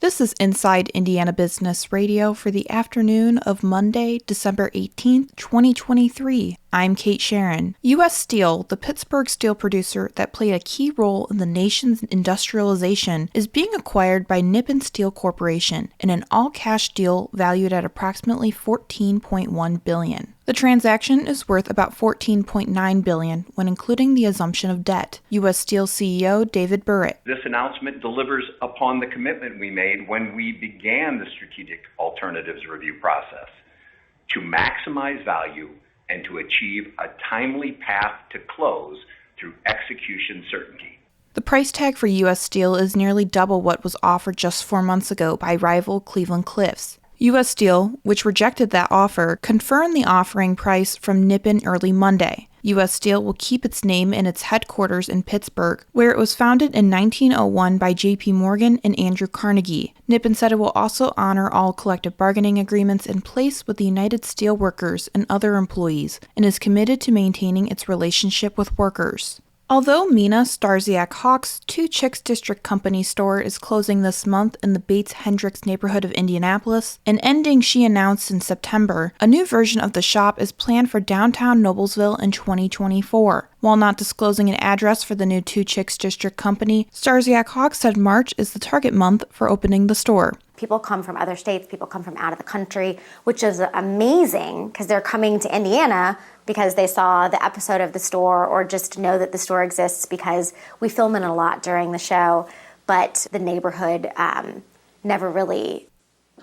This is Inside Indiana Business Radio for the afternoon of Monday, December 18th, 2023. I'm Kate Sharon. U.S. Steel, the Pittsburgh steel producer that played a key role in the nation's industrialization, is being acquired by Nippon Steel Corporation in an all-cash deal valued at approximately $14.1 billion. The transaction is worth about $14.9 billion when including the assumption of debt. U.S. Steel CEO David Burritt. This announcement delivers upon the commitment we made when we began the strategic alternatives review process to maximize value and to achieve a timely path to close through execution certainty. The price tag for U.S. Steel is nearly double what was offered just 4 months ago by rival Cleveland-Cliffs. U.S. Steel, which rejected that offer, confirmed the offering price from Nippon early Monday. U.S. Steel will keep its name and its headquarters in Pittsburgh, where it was founded in 1901 by J.P. Morgan and Andrew Carnegie. Nippon said it will also honor all collective bargaining agreements in place with the United Steelworkers and other employees, and is committed to maintaining its relationship with workers. Although Mina Starsiak-Hawk's Two Chicks District Company store is closing this month in the Bates-Hendricks neighborhood of Indianapolis, an ending she announced in September, a new version of the shop is planned for downtown Noblesville in 2024. While not disclosing an address for the new Two Chicks District Company, Starsiak-Hawk said March is the target month for opening the store. People come from other states, people come from out of the country, which is amazing because they're coming to Indiana because they saw the episode of the store or just know that the store exists because we film it a lot during the show, but the neighborhood never really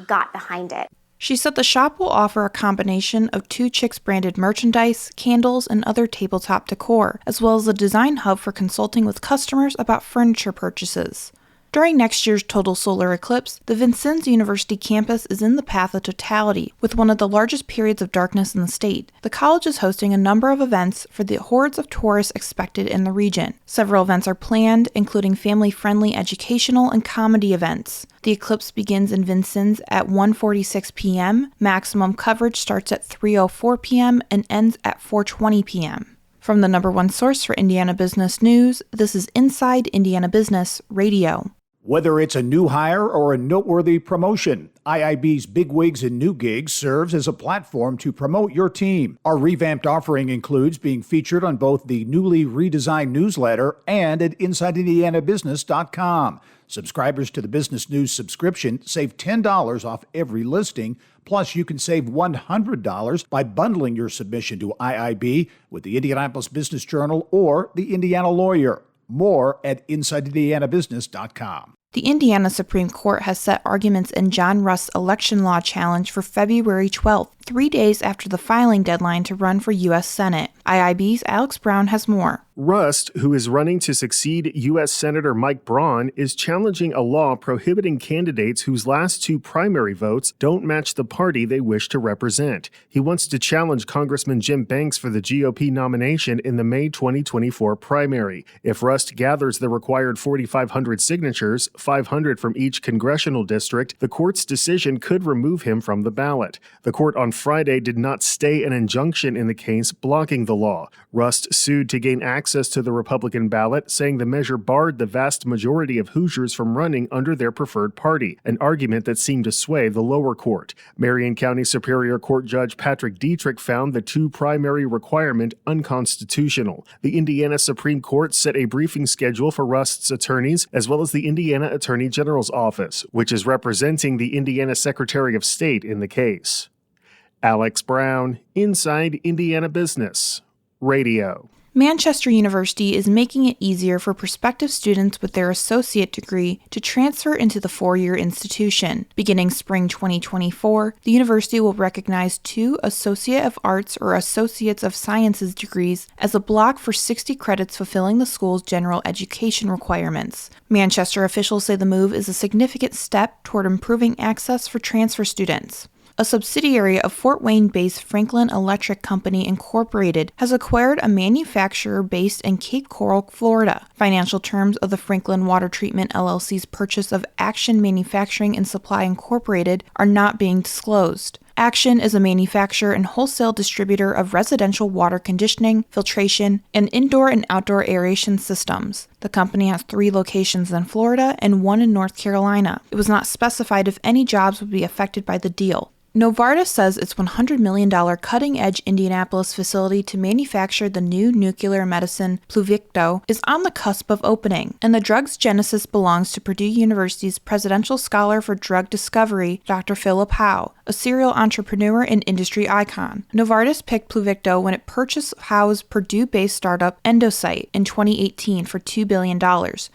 got behind it. She said the shop will offer a combination of Two Chicks branded merchandise, candles, and other tabletop decor, as well as a design hub for consulting with customers about furniture purchases. During next year's total solar eclipse, the Vincennes University campus is in the path of totality, with one of the largest periods of darkness in the state. The college is hosting a number of events for the hordes of tourists expected in the region. Several events are planned, including family-friendly educational and comedy events. The eclipse begins in Vincennes at 1:46 p.m., maximum coverage starts at 3:04 p.m., and ends at 4:20 p.m. From the number one source for Indiana business news, this is Inside Indiana Business Radio. Whether it's a new hire or a noteworthy promotion, IIB's Bigwigs and New Gigs serves as a platform to promote your team. Our revamped offering includes being featured on both the newly redesigned newsletter and at InsideIndianaBusiness.com. Subscribers to the Business News subscription save $10 off every listing. Plus, you can save $100 by bundling your submission to IIB with the Indianapolis Business Journal or the Indiana Lawyer. More at InsideIndianaBusiness.com. The Indiana Supreme Court has set arguments in John Rust's election law challenge for February 12th, 3 days after the filing deadline to run for U.S. Senate. IIB's Alex Brown has more. Rust, who is running to succeed U.S. Senator Mike Braun, is challenging a law prohibiting candidates whose last two primary votes don't match the party they wish to represent. He wants to challenge Congressman Jim Banks for the GOP nomination in the May 2024 primary. If Rust gathers the required 4,500 signatures, 500 from each congressional district, the court's decision could remove him from the ballot. The court on Friday did not stay an injunction in the case blocking the law. Rust sued to gain access to the Republican ballot, saying the measure barred the vast majority of Hoosiers from running under their preferred party, an argument that seemed to sway the lower court. Marion County Superior Court Judge Patrick Dietrich found the two primary requirement unconstitutional. The Indiana Supreme Court set a briefing schedule for Rust's attorneys, as well as the Indiana Attorney General's office, which is representing the Indiana Secretary of State in the case. Alex Brown, Inside Indiana Business Radio. Manchester University is making it easier for prospective students with their associate degree to transfer into the four-year institution. Beginning spring 2024, the university will recognize 2 Associate of Arts or Associates of Sciences degrees as a block for 60 credits fulfilling the school's general education requirements. Manchester officials say the move is a significant step toward improving access for transfer students. A subsidiary of Fort Wayne-based Franklin Electric Company Incorporated has acquired a manufacturer based in Cape Coral, Florida. Financial terms of the Franklin Water Treatment LLC's purchase of Action Manufacturing and Supply Incorporated are not being disclosed. Action is a manufacturer and wholesale distributor of residential water conditioning, filtration, and indoor and outdoor aeration systems. The company has 3 locations in Florida and 1 in North Carolina. It was not specified if any jobs would be affected by the deal. Novartis says its $100 million cutting-edge Indianapolis facility to manufacture the new nuclear medicine Pluvicto is on the cusp of opening, and the drug's genesis belongs to Purdue University's Presidential Scholar for Drug Discovery, Dr. Philip Howe, a serial entrepreneur and industry icon. Novartis picked Pluvicto when it purchased Howe's Purdue-based startup Endocyte in 2018 for $2 billion,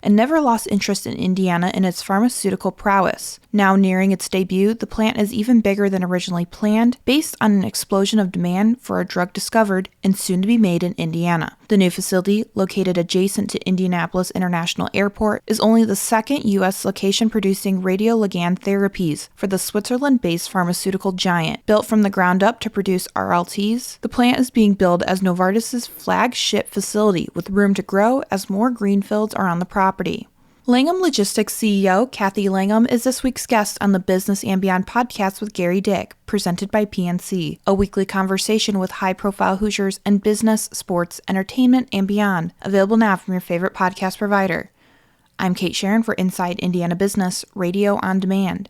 and never lost interest in Indiana and its pharmaceutical prowess. Now nearing its debut, the plant is even bigger than originally planned, based on an explosion of demand for a drug discovered and soon to be made in Indiana. The new facility, located adjacent to Indianapolis International Airport, is only the second U.S. location producing radioligand therapies for the Switzerland-based pharmaceutical giant. Built from the ground up to produce RLTs, the plant is being billed as Novartis' flagship facility, with room to grow as more greenfields are on the property. Langham Logistics CEO Kathy Langham is this week's guest on the Business and Beyond podcast with Gary Dick, presented by PNC, a weekly conversation with high-profile Hoosiers and business, sports, entertainment, and beyond, available now from your favorite podcast provider. I'm Kate Sharon for Inside Indiana Business, Radio on Demand.